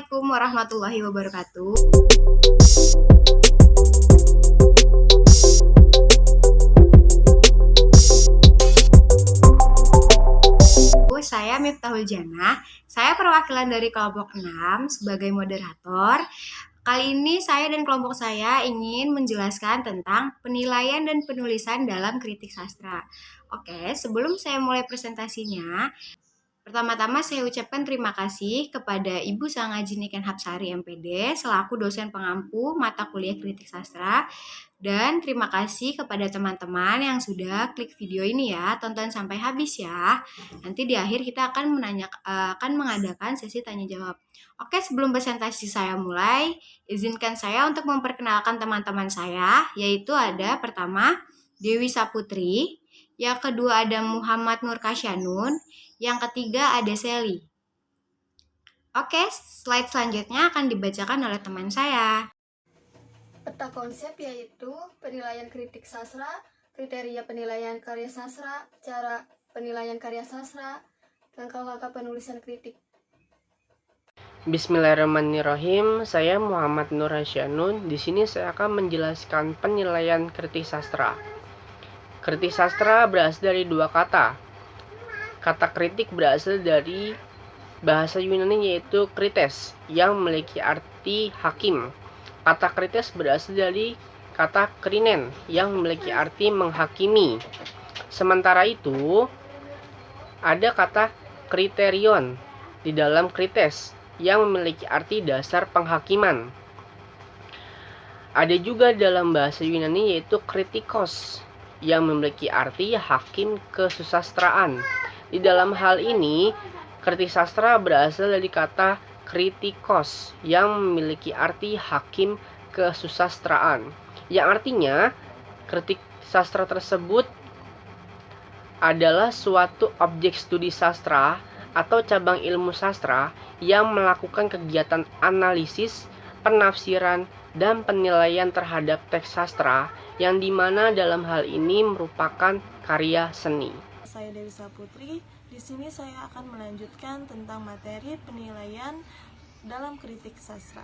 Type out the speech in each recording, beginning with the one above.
Assalamualaikum warahmatullahi wabarakatuh. Saya Miftahul Janah. Saya perwakilan dari kelompok 6 sebagai moderator. Kali ini saya dan kelompok saya ingin menjelaskan tentang penilaian dan penulisan dalam kritik sastra. Oke, sebelum saya mulai presentasinya, pertama-tama saya ucapkan terima kasih kepada Ibu Sangajiniken Hapsari MPD selaku dosen pengampu mata kuliah kritik sastra, dan terima kasih kepada teman-teman yang sudah klik video ini ya, tonton sampai habis ya. Nanti di akhir kita akan mengadakan sesi tanya jawab. Oke, sebelum presentasi saya mulai, izinkan saya untuk memperkenalkan teman-teman saya, yaitu ada pertama Dewi Saputri, yang kedua ada Muhammad Nur Kasyanun, yang ketiga ada Sally. Oke, slide selanjutnya akan dibacakan oleh teman saya. Peta konsep yaitu penilaian kritik sastra, kriteria penilaian karya sastra, cara penilaian karya sastra, langkah-langkah penulisan kritik. Bismillahirrahmanirrahim. Saya Muhammad Nur Kasyanun. Di sini saya akan menjelaskan penilaian kritik sastra. Kritik sastra berasal dari dua kata. Kata kritik berasal dari bahasa Yunani yaitu krites yang memiliki arti hakim. Kata krites berasal dari kata krinen yang memiliki arti menghakimi. Sementara itu, ada kata kriterion di dalam krites yang memiliki arti dasar penghakiman. Ada juga dalam bahasa Yunani yaitu kritikos yang memiliki arti hakim kesusastraan. Di dalam hal ini, kritik sastra berasal dari kata kritikos yang memiliki arti hakim kesusastraan, yang artinya kritik sastra tersebut adalah suatu objek studi sastra atau cabang ilmu sastra yang melakukan kegiatan analisis, penafsiran, dan penilaian terhadap teks sastra yang dimana dalam hal ini merupakan karya seni. Saya Dewi Saputri. Di sini saya akan melanjutkan tentang materi penilaian dalam kritik sastra.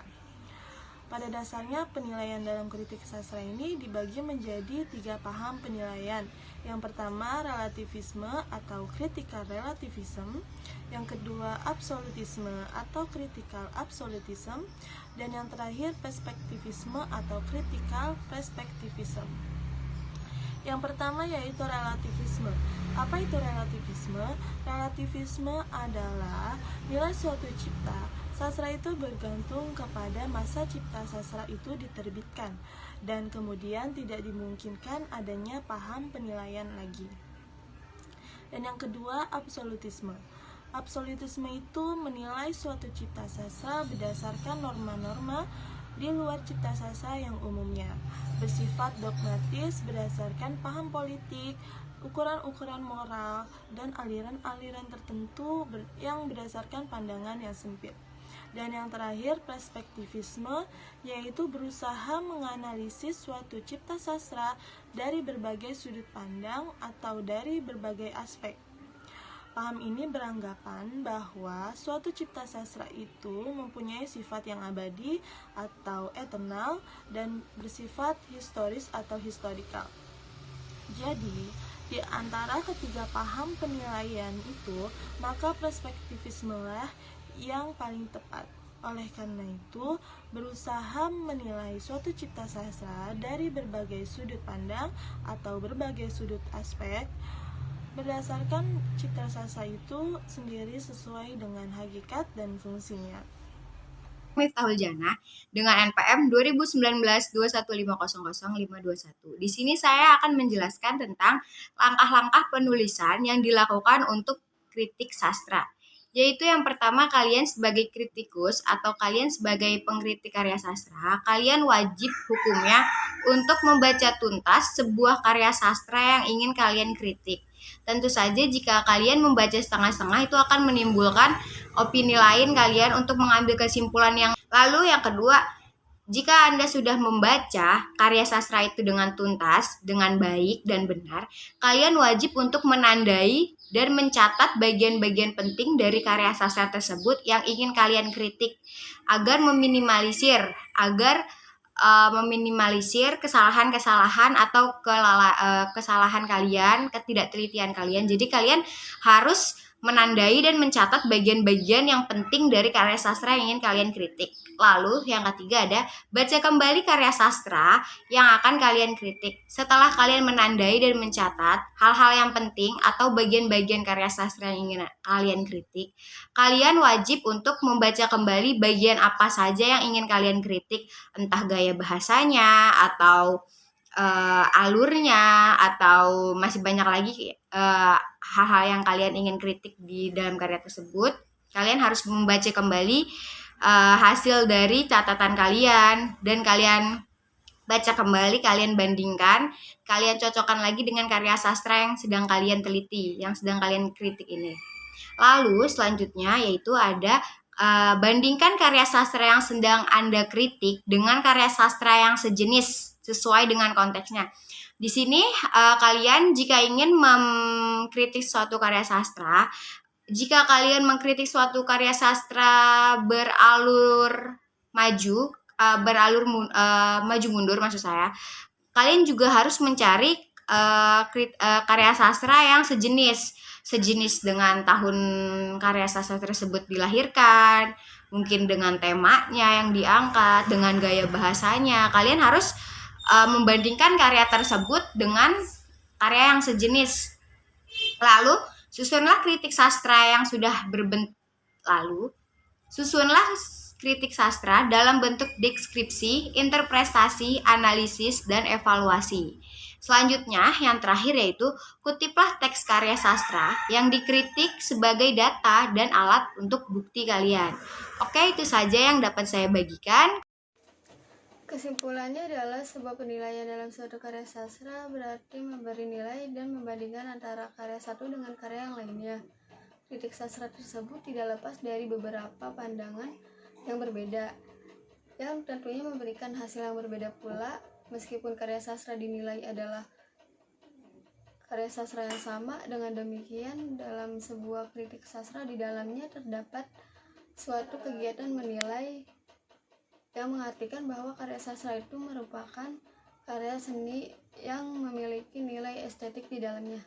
Pada dasarnya penilaian dalam kritik sastra ini dibagi menjadi 3 paham penilaian. Yang pertama relativisme atau critical relativism, yang kedua absolutisme atau critical absolutism, dan yang terakhir perspektivisme atau critical perspektivism. Yang pertama yaitu relativisme. Apa itu relativisme? Relativisme adalah nilai suatu cipta sastra itu bergantung kepada masa cipta sastra itu diterbitkan, dan kemudian tidak dimungkinkan adanya paham penilaian lagi. Dan yang kedua absolutisme. Absolutisme itu menilai suatu cipta sastra berdasarkan norma-norma di luar cipta sastra yang umumnya bersifat dogmatis berdasarkan paham politik, ukuran-ukuran moral, dan aliran-aliran tertentu yang berdasarkan pandangan yang sempit. Dan yang terakhir perspektivisme, yaitu berusaha menganalisis suatu cipta sastra dari berbagai sudut pandang atau dari berbagai aspek. Paham ini beranggapan bahwa suatu cipta sastra itu mempunyai sifat yang abadi atau eternal dan bersifat historis atau historikal. Jadi, di antara ketiga paham penilaian itu, maka perspektivisme lah yang paling tepat. Oleh karena itu, berusaha menilai suatu cipta sastra dari berbagai sudut pandang atau berbagai sudut aspek berdasarkan cipta sastra itu sendiri sesuai dengan hakikat dan fungsinya. Miftahul Janah dengan NPM 2019 21500521. Di sini saya akan menjelaskan tentang langkah-langkah penulisan yang dilakukan untuk kritik sastra. Yaitu yang pertama, kalian sebagai kritikus atau kalian sebagai pengkritik karya sastra, kalian wajib hukumnya untuk membaca tuntas sebuah karya sastra yang ingin kalian kritik. Tentu saja jika kalian membaca setengah-setengah itu akan menimbulkan opini lain kalian untuk mengambil kesimpulan yang lalu. Yang kedua, Jika Anda sudah membaca karya sastra itu dengan tuntas, dengan baik dan benar, kalian wajib untuk menandai dan mencatat bagian-bagian penting dari karya sastra tersebut yang ingin kalian kritik agar meminimalisir kesalahan-kesalahan atau kesalahan kalian, ketidaktelitian kalian. Jadi kalian harus menandai dan mencatat bagian-bagian yang penting dari karya sastra yang ingin kalian kritik. Lalu yang ketiga ada baca kembali karya sastra yang akan kalian kritik. Setelah kalian menandai dan mencatat hal-hal yang penting atau bagian-bagian karya sastra yang ingin kalian kritik, kalian wajib untuk membaca kembali bagian apa saja yang ingin kalian kritik, entah gaya bahasanya atau alurnya atau masih banyak lagi hal-hal yang kalian ingin kritik di dalam karya tersebut. Kalian harus membaca kembali hasil dari catatan kalian dan kalian baca kembali, kalian bandingkan, kalian cocokkan lagi dengan karya sastra yang sedang kalian teliti, yang sedang kalian kritik ini. Lalu selanjutnya yaitu ada bandingkan karya sastra yang sedang Anda kritik dengan karya sastra yang sejenis sesuai dengan konteksnya. Di sini kalian jika ingin mengkritik suatu karya sastra, jika kalian mengkritik suatu karya sastra beralur maju, maju mundur maksud saya, kalian juga harus mencari karya sastra yang sejenis dengan tahun karya sastra tersebut dilahirkan, mungkin dengan temanya yang diangkat, dengan gaya bahasanya. Kalian harus membandingkan karya tersebut dengan karya yang sejenis. Lalu susunlah kritik sastra yang sudah kritik sastra dalam bentuk deskripsi, interpretasi, analisis, dan evaluasi. Selanjutnya, yang terakhir yaitu kutiplah teks karya sastra yang dikritik sebagai data dan alat untuk bukti kalian. Oke, itu saja yang dapat saya bagikan. Kesimpulannya adalah sebuah penilaian dalam suatu karya sastra berarti memberi nilai dan membandingkan antara karya satu dengan karya yang lainnya. Kritik sastra tersebut tidak lepas dari beberapa pandangan yang berbeda, yang tentunya memberikan hasil yang berbeda pula. Meskipun karya sastra dinilai adalah karya sastra yang sama, dengan demikian dalam sebuah kritik sastra di dalamnya terdapat suatu kegiatan menilai yang mengartikan bahwa karya sastra itu merupakan karya seni yang memiliki nilai estetik di dalamnya.